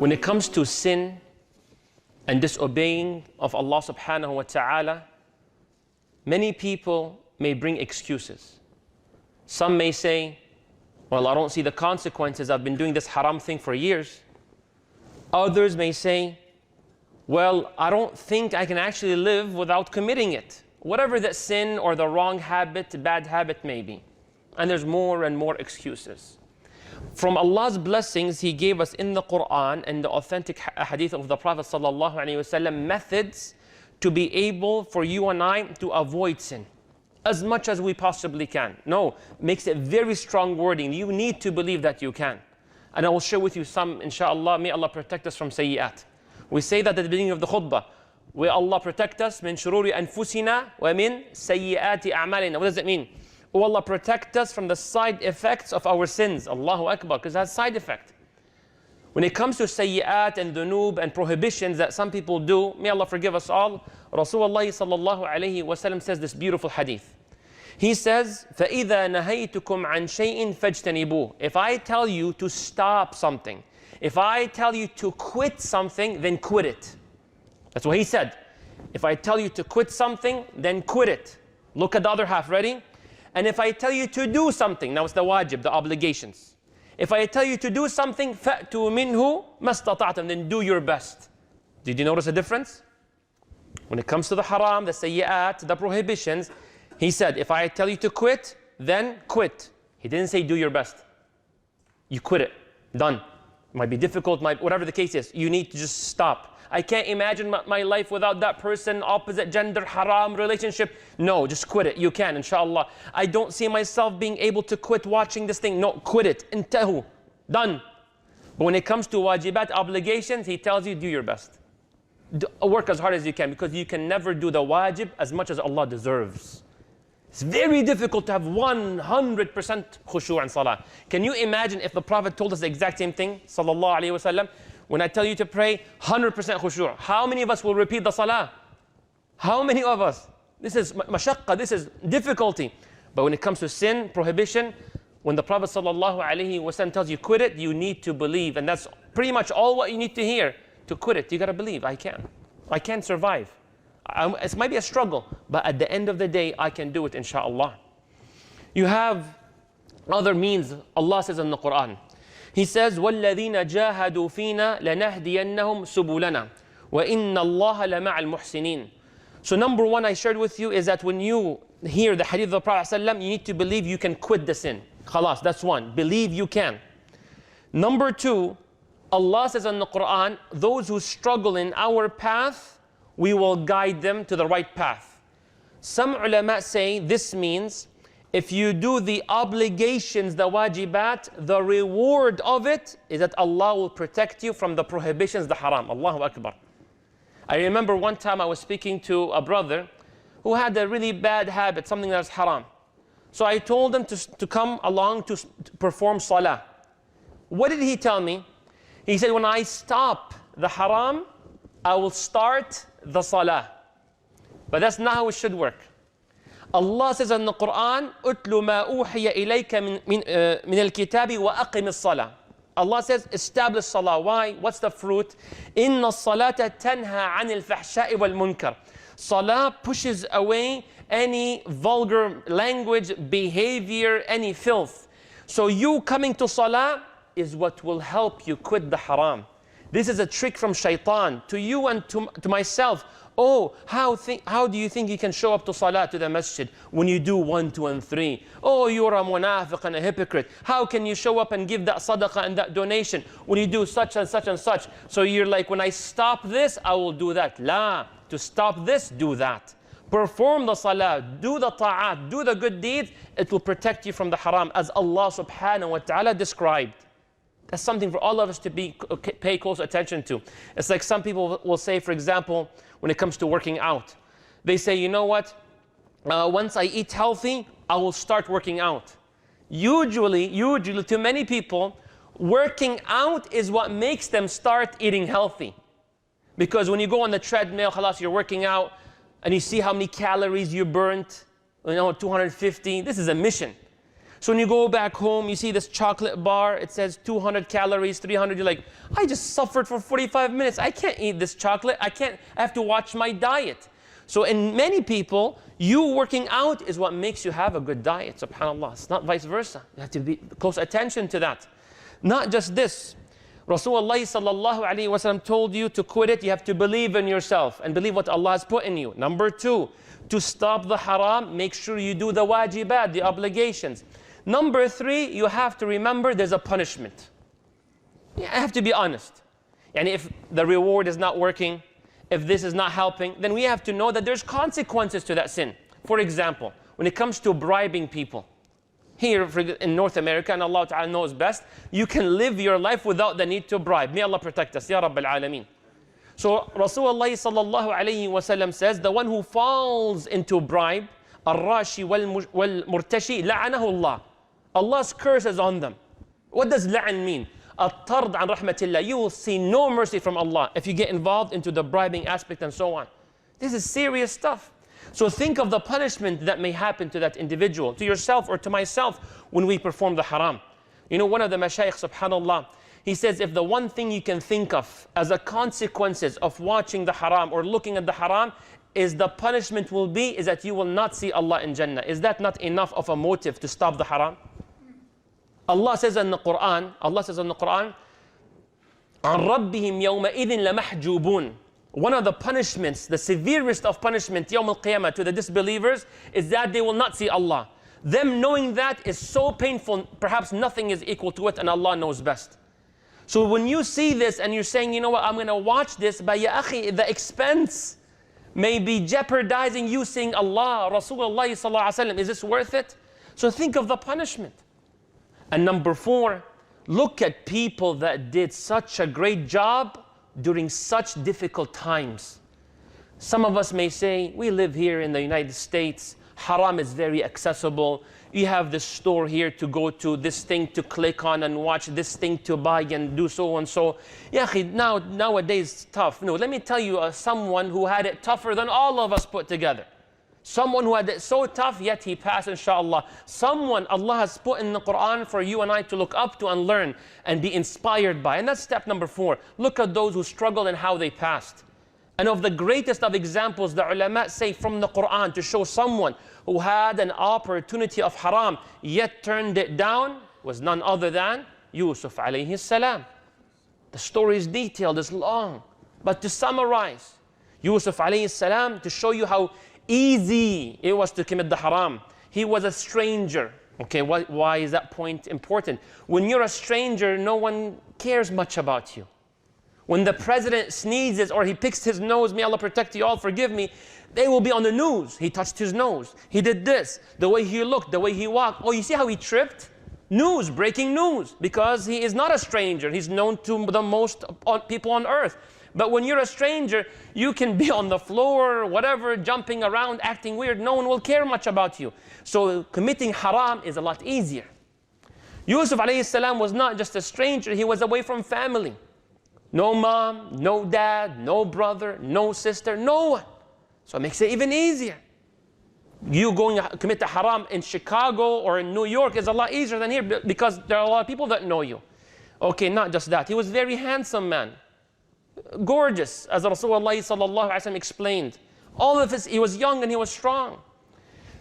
When it comes to sin and disobeying of Allah subhanahu wa ta'ala, many people may bring excuses. Some may say, well, I don't see the consequences. I've been doing this haram thing for years. Others may say, well, I don't think I can actually live without committing it. Whatever that sin or the wrong habit, bad habit may be. And there's more and more excuses. From Allah's blessings, He gave us in the Quran and the authentic hadith of the Prophet sallallahu alaihi wasallam methods to be able for you and I to avoid sin as much as we possibly can. No, makes it very strong wording. You need to believe that you can. And I will share with you some, inshallah. May Allah protect us from sayyat. We say that at the beginning of the khutbah. May Allah protect us min shururi anfusina wa min sayyiati a'malina. What does it mean? Oh Allah, protect us from the side effects of our sins. Allahu Akbar, because that's side effect. When it comes to sayyi'at and dhunub and prohibitions that some people do, may Allah forgive us all, Rasulullah sallallahu alayhi wa sallam says this beautiful hadith. He says, فَإِذَا نَهَيْتُكُمْ عَنْ شَيْءٍ فَاجْتَنِبُوهُ. If I tell you to stop something, if I tell you to quit something, then quit it. That's what he said. If I tell you to quit something, then quit it. Look at the other half, ready? And if I tell you to do something, now it's the wajib, the obligations. If I tell you to do something, فَأْتُوا مِنْهُ مَسْتَطَعْتُمْ, then do your best. Did you notice a difference? When it comes to the haram, the sayyi'at, the prohibitions, he said, if I tell you to quit, then quit. He didn't say do your best. You quit it. Done. Might be difficult, whatever the case is. You need to just stop. I can't imagine my life without that person, opposite gender, haram relationship. No, just quit it. You can, inshallah. I don't see myself being able to quit watching this thing. No, quit it. Intahu. Done. But when it comes to wajibat, obligations, he tells you do your best. Work as hard as you can, because you can never do the wajib as much as Allah deserves. It's very difficult to have 100% khushu' and salah. Can you imagine if the Prophet told us the exact same thing, sallallahu alayhi wa sallam? When I tell you to pray 100% khushu', how many of us will repeat the salah? How many of us? This is mashaqqa, this is difficulty. But when it comes to sin, prohibition, when the Prophet sallallahu alaihi wasallam tells you quit it, you need to believe. And that's pretty much all what you need to hear. To quit it, you got to believe, I can survive. It might be a struggle, but at the end of the day, I can do it, inshallah. You have other means. Allah says in the Quran, He says, وَالَّذِينَ جَاهَدُوا فِينَا لَنَهْدِيَنَّهُمْ سُبُلَنَا وَإِنَّ اللَّهَ لَمَعَ الْمُحْسِنِينَ. So number one I shared with you is that when you hear the hadith of the Prophet ﷺ, you need to believe you can quit the sin. Khalas, that's one. Believe you can. Number two, Allah says in the Quran, those who struggle in our path, we will guide them to the right path. Some ulama say this means if you do the obligations, the wajibat, the reward of it is that Allah will protect you from the prohibitions, the haram. Allahu Akbar. I remember one time I was speaking to a brother who had a really bad habit, something that's haram. So I told him to come along to perform salah. What did he tell me? He said, when I stop the haram, I will start the salah. But that's not how it should work. Allah says in the Quran, أُتْلُ مَا أُوحِيَ إِلَيْكَ مِنَ الْكِتَابِ وَأَقِمِ الصَّلَاةِ. Allah says, establish salah. Why? What's the fruit? إِنَّ الصَّلَاةَ تَنْهَى عَنِ الْفَحْشَاءِ وَالْمُنْكَرِ. Salah pushes away any vulgar language, behavior, any filth. So you coming to salah is what will help you quit the haram. This is a trick from shaitan to you and to myself. Oh, how do you think you can show up to salah, to the masjid, when you do 1, 2, and 3? Oh, you're a munafiq and a hypocrite. How can you show up and give that sadaqah and that donation when you do such and such and such? So you're like, when I stop this, I will do that. La, to stop this, do that. Perform the salah, do the ta'at, do the good deeds. It will protect you from the haram, as Allah subhanahu wa ta'ala described. That's something for all of us to pay close attention to. It's like some people will say, for example, when it comes to working out, they say, you know what? Once I eat healthy, I will start working out. Usually, to many people, working out is what makes them start eating healthy. Because when you go on the treadmill, khalas, you're working out, and you see how many calories you burnt, 250. This is a mission. So when you go back home, you see this chocolate bar, it says 200 calories, 300, you're like, I just suffered for 45 minutes. I can't eat this chocolate. I have to watch my diet. So in many people, you working out is what makes you have a good diet, subhanAllah. It's not vice versa. You have to be close attention to that. Not just this. Rasulullah sallallahu alayhi wa sallam told you to quit it, you have to believe in yourself and believe what Allah has put in you. Number two, to stop the haram, make sure you do the wajibat, the obligations. Number three, you have to remember there's a punishment. I have to be honest. And if the reward is not working, if this is not helping, then we have to know that there's consequences to that sin. For example, when it comes to bribing people, here in North America, and Allah Ta'ala knows best, you can live your life without the need to bribe. May Allah protect us, Ya Rabbil Alameen. So Rasulullah sallallahu alayhi wa sallam says, the one who falls into bribe, الراشي والمرتشي لعنه الله. Allah's curse is on them. What does la'an mean? الطرد عن رحمة الله. You will see no mercy from Allah if you get involved into the bribing aspect and so on. This is serious stuff. So think of the punishment that may happen to that individual, to yourself or to myself when we perform the haram. You know, one of the mashayikh, subhanallah, he says, if the one thing you can think of as a consequences of watching the haram or looking at the haram is the punishment will be is that you will not see Allah in Jannah. Is that not enough of a motive to stop the haram? Allah says in the Quran, عَنْ رَبِّهِمْ يَوْمَئِذٍ لَمَحْجُوبُونَ. One of the punishments, the severest of punishment, Yawm al-Qiyamah, to the disbelievers, is that they will not see Allah. Them knowing that is so painful, perhaps nothing is equal to it, and Allah knows best. So when you see this and you're saying, you know what, I'm going to watch this, but ya akhi, the expense may be jeopardizing you seeing Allah, Rasulullah sallallahu alaihi wasallam. Is this worth it? So think of the punishment. And number four, look at people that did such a great job during such difficult times. Some of us may say, we live here in the United States, haram is very accessible. You have this store here to go to, this thing to click on and watch, this thing to buy and do so and so. Yeah, nowadays it's tough. No, let me tell you someone who had it tougher than all of us put together. Someone who had it so tough, yet he passed, inshallah. Someone Allah has put in the Quran for you and I to look up to and learn and be inspired by. And that's step number four. Look at those who struggled and how they passed. And of the greatest of examples, the ulama say from the Quran to show someone who had an opportunity of haram, yet turned it down, was none other than Yusuf alayhi salam. The story is detailed, it's long. But to summarize, Yusuf alayhi salam, to show you how easy it was to commit the haram. He was a stranger. Okay, why is that point important? When you're a stranger, no one cares much about you. When the president sneezes or he picks his nose, may Allah protect you all, forgive me, they will be on the news. He touched his nose. He did this. The way he looked, the way he walked. Oh, you see how he tripped? News, breaking news. Because he is not a stranger. He's known to the most people on earth. But when you're a stranger, you can be on the floor, whatever, jumping around, acting weird. No one will care much about you. So committing haram is a lot easier. Yusuf alayhi salam was not just a stranger. He was away from family. No mom, no dad, no brother, no sister, no one. So it makes it even easier. You going to commit the haram in Chicago or in New York is a lot easier than here because there are a lot of people that know you. Okay, not just that. He was a very handsome man. Gorgeous, as Rasulullah sallallahu alaihi wasallam explained. All of this, he was young and he was strong.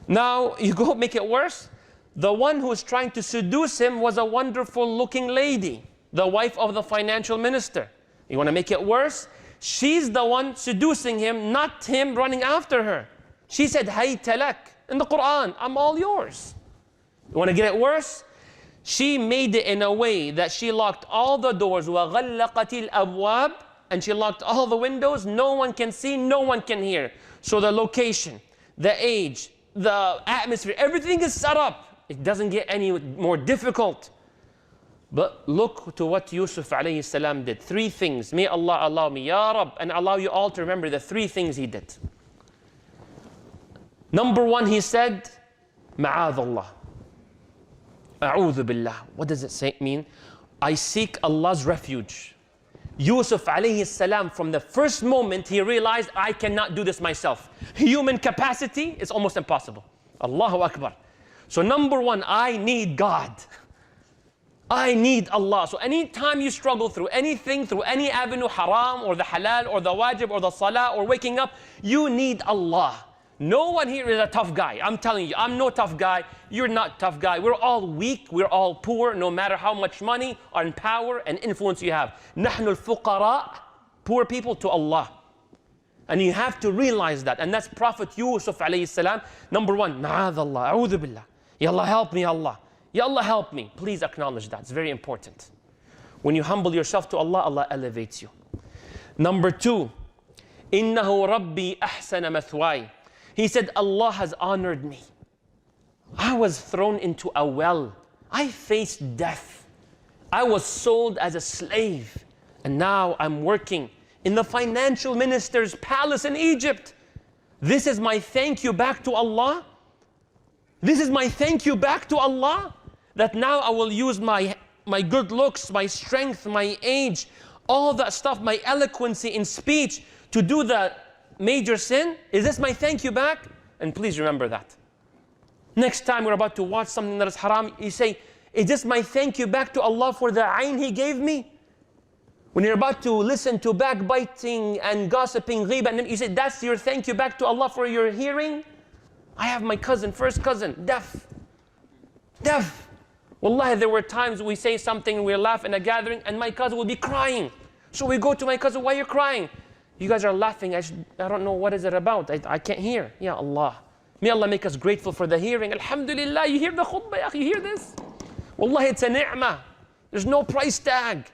Now, you go make it worse. The one who was trying to seduce him was a wonderful looking lady, the wife of the financial minister. You want to make it worse? She's the one seducing him, not him running after her. She said, Hayta lak, in the Quran, I'm all yours. You want to get it worse? She made it in a way that she locked all the doors, وَغَلَّقَتِ الْأَبْوَابِ, and she locked all the windows. No one can see, no one can hear. So the location, the age, the atmosphere, everything is set up. It doesn't get any more difficult. But look to what Yusuf alayhi salam did. Three things. May Allah allow me, Ya Rab, and allow you all to remember the three things he did. Number one, he said, Ma'adh Allah. A'udhu billah. What does it mean? I seek Allah's refuge. Yusuf alayhi salam, from the first moment he realized, I cannot do this myself. Human capacity is almost impossible. Allahu Akbar. So number one, I need God. I need Allah. So anytime you struggle through anything, through any avenue, haram or the halal or the wajib or the salah or waking up, you need Allah. No one here is a tough guy. I'm telling you, I'm no tough guy. You're not tough guy. We're all weak. We're all poor, no matter how much money and power and influence you have. نحن الفقراء, poor people to Allah. And you have to realize that. And that's Prophet Yusuf alayhi salam. Number one, ma'adh Allah, a'udhu billah. Ya Allah, help me, Allah. Ya Allah, help me. Please acknowledge that. It's very important. When you humble yourself to Allah, Allah elevates you. Number two, innahu rabbi ahsana mathwai. He said, Allah has honored me. I was thrown into a well. I faced death. I was sold as a slave. And now I'm working in the financial minister's palace in Egypt. This is my thank you back to Allah. This is my thank you back to Allah. That now I will use my good looks, my strength, my age, all that stuff, my eloquency in speech to do the major sin. Is this my thank you back? And please remember that. Next time we're about to watch something that is haram, you say, is this my thank you back to Allah for the ayn He gave me? When you're about to listen to backbiting and gossiping, ghibah, you say, that's your thank you back to Allah for your hearing? I have my cousin, first cousin, deaf. Deaf. Wallahi, there were times we say something and we laugh in a gathering and my cousin will be crying. So we go to my cousin, why are you crying? You guys are laughing, I don't know what is it about. I can't hear. Ya Allah. May Allah make us grateful for the hearing. Alhamdulillah, you hear the khutbah, you hear this? Wallahi, it's a ni'mah. There's no price tag.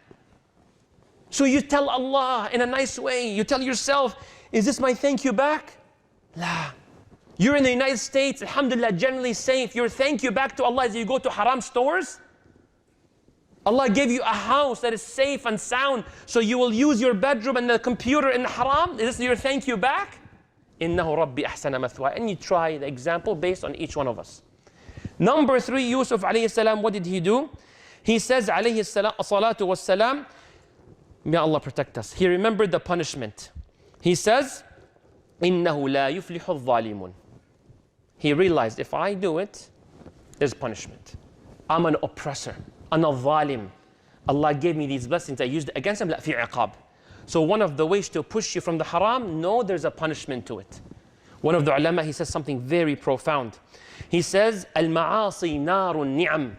So you tell Allah in a nice way. You tell yourself, is this my thank you back? La. You're in the United States, alhamdulillah, generally safe. Your thank you back to Allah is you go to haram stores. Allah gave you a house that is safe and sound, so you will use your bedroom and the computer in haram. Is this your thank you back? Innahu rabbi ahsana mathwa. And you try the example based on each one of us. Number three, Yusuf alayhi salam, what did he do? He says alayhi salatu was salam, may Allah protect us. He remembered the punishment. He says, innahu la yuflihu al-zalimun. He realized, if I do it, there's punishment. I'm an oppressor. أنا الظالم. Allah gave me these blessings. I used it against him. لا في عقاب. So one of the ways to push you from the haram, no, there's a punishment to it. One of the ulama, he says something very profound. He says, المعاصي نار النعم.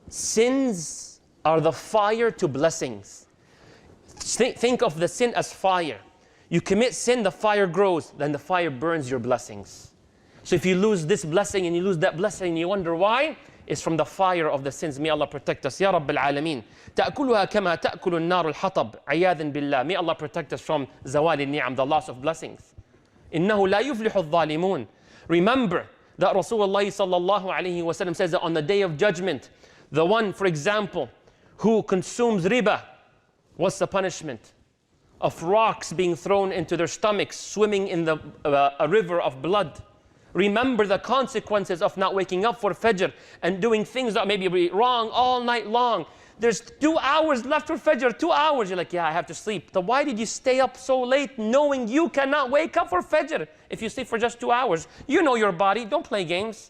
Sins are the fire to blessings. Think of the sin as fire. You commit sin, the fire grows, then the fire burns your blessings. So if you lose this blessing and you lose that blessing, you wonder why? It's from the fire of the sins. May Allah protect us. Ya Rabbil Alameen. تأكلها كما تأكل النار الحطب عياذا بالله. May Allah protect us from zawal al-ni'am, the loss of blessings. إنه لا يفلح الظالمون. Remember that Rasulullah sallallahu alayhi wa sallam says that on the day of judgment, the one, for example, who consumes riba, what's the punishment? Of rocks being thrown into their stomachs, swimming in a river of blood. Remember the consequences of not waking up for Fajr and doing things that may be wrong all night long. There's 2 hours left for Fajr, 2 hours. You're like, yeah, I have to sleep. So why did you stay up so late knowing you cannot wake up for Fajr if you sleep for just 2 hours? You know your body. Don't play games.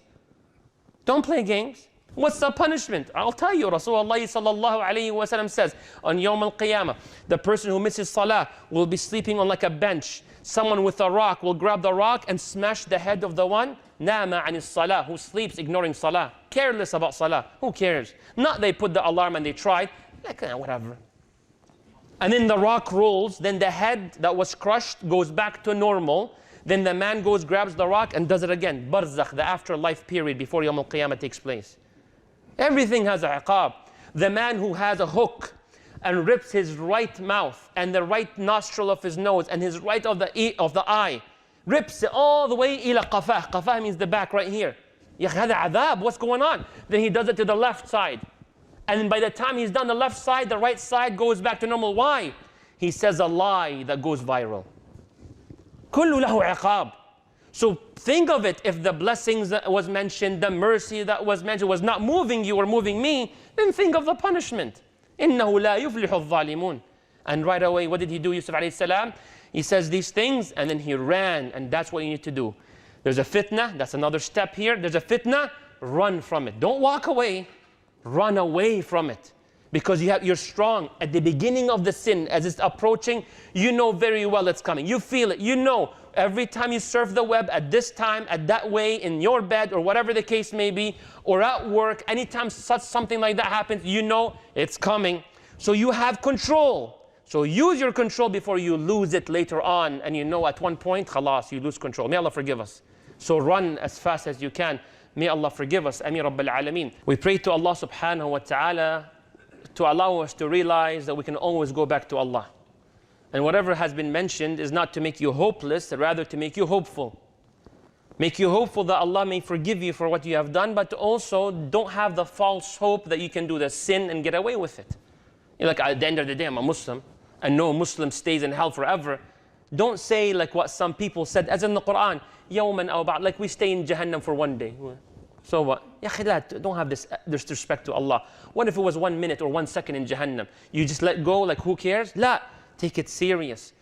Don't play games. What's the punishment? I'll tell you. Rasulullah sallallahu alayhi wa sallam says, on Yawm al-Qiyamah, the person who misses Salah will be sleeping on like a bench. Someone with a rock will grab the rock and smash the head of the one, nama anis salah, who sleeps ignoring Salah, careless about Salah. Who cares? Not they put the alarm and they tried, like, whatever. And then the rock rolls, then the head that was crushed goes back to normal. Then the man goes, grabs the rock and does it again. Barzakh, the afterlife period before Yawm al-Qiyamah takes place. Everything has a iqab. The man who has a hook and rips his right mouth and the right nostril of his nose and his right of the eye, rips it all the way ila qafah. Qafah means the back right here. Ya hada adab, what's going on? Then he does it to the left side. And by the time he's done the left side, the right side goes back to normal. Why? He says a lie that goes viral. Kullu lahu iqab. So think of it, if the blessings that was mentioned, the mercy that was mentioned was not moving you or moving me, then think of the punishment. إِنَّهُ لَا يُفْلِحُ الظَّالِمُونَ. And right away, what did he do, Yusuf alayhi salam? He says these things and then he ran, and that's what you need to do. There's a fitna, that's another step here. There's a fitna, run from it. Don't walk away, run away from it. Because you're strong. At the beginning of the sin, as it's approaching, you know very well it's coming. You feel it. You know every time you surf the web at this time, at that way, in your bed, or whatever the case may be, or at work, anytime something like that happens, you know it's coming. So you have control. So use your control before you lose it later on. And you know at one point, khalas, you lose control. May Allah forgive us. So run as fast as you can. May Allah forgive us. Ameen Rabbil Alameen. We pray to Allah subhanahu wa ta'ala to allow us to realize that we can always go back to Allah. And whatever has been mentioned is not to make you hopeless, rather to make you hopeful. Make you hopeful that Allah may forgive you for what you have done, but also don't have the false hope that you can do the sin and get away with it. You're like, at the end of the day, I'm a Muslim, and no Muslim stays in hell forever. Don't say like what some people said, as in the Quran, يَوْمًا أَوْ بَعْض, like we stay in Jahannam for one day. So what? Ya akhi, don't have this disrespect to Allah. What if it was 1 minute or 1 second in Jahannam? You just let go, like who cares? La, take it serious.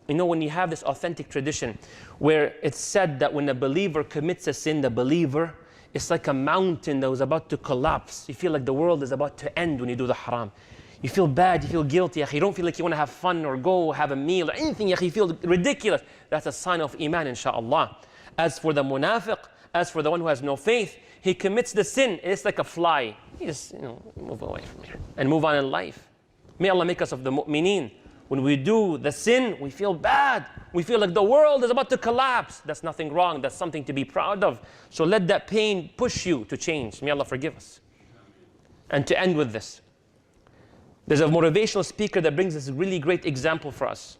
You know, when you have this authentic tradition where it's said that when a believer commits a sin, the believer, it's like a mountain that was about to collapse. You feel like the world is about to end when you do the haram. You feel bad, you feel guilty. You don't feel like you want to have fun or go have a meal or anything. You feel ridiculous. That's a sign of iman, inshaAllah. As for the munafiq, as for the one who has no faith, he commits the sin. It's like a fly. He just, move away from here and move on in life. May Allah make us of the mu'mineen. When we do the sin, we feel bad. We feel like the world is about to collapse. That's nothing wrong. That's something to be proud of. So let that pain push you to change. May Allah forgive us. And to end with this, there's a motivational speaker that brings this really great example for us.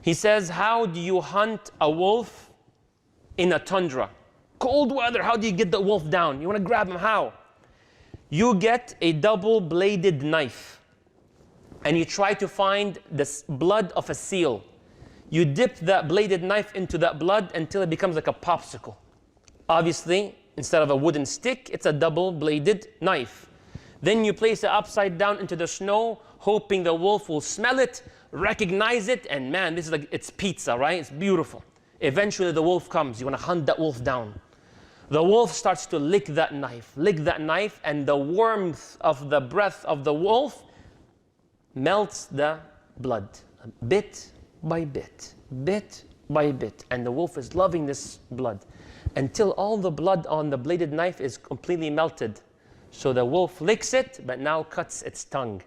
He says, how do you hunt a wolf in a tundra? Cold weather, how do you get the wolf down? You want to grab him, how? You get a double-bladed knife and you try to find the blood of a seal. You dip that bladed knife into that blood until it becomes like a popsicle. Obviously, instead of a wooden stick, it's a double-bladed knife. Then you place it upside down into the snow, hoping the wolf will smell it, recognize it, and man, this is like, it's pizza, right? It's beautiful. Eventually the wolf comes. You want to hunt that wolf down. The wolf starts to lick that knife, and the warmth of the breath of the wolf melts the blood, bit by bit, bit by bit. And the wolf is loving this blood until all the blood on the bladed knife is completely melted. So the wolf licks it, but now cuts its tongue.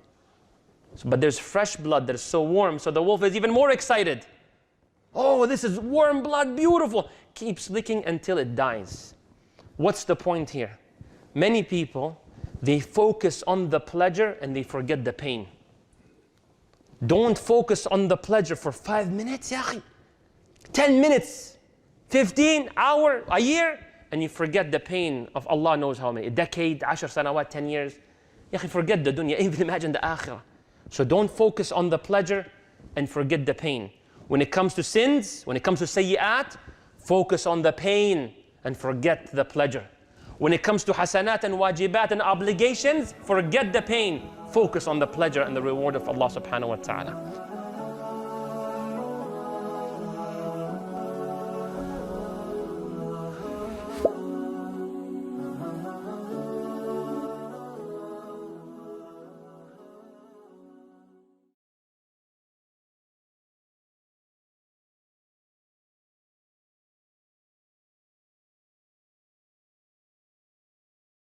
But there's fresh blood that is so warm, so the wolf is even more excited. Oh, this is warm blood, beautiful. Keeps licking until it dies. What's the point here? Many people, they focus on the pleasure and they forget the pain. Don't focus on the pleasure for 5 minutes, ya akhi. 10 minutes, 15 hour, a year, and you forget the pain of Allah knows how many, a decade, 10 sanawat, 10 years. Ya akhi, forget the dunya, even imagine the akhirah. So don't focus on the pleasure and forget the pain. When it comes to sins, when it comes to sayyi'at, focus on the pain and forget the pleasure. When it comes to hasanat and wajibat and obligations, forget the pain. Focus on the pleasure and the reward of Allah subhanahu wa ta'ala.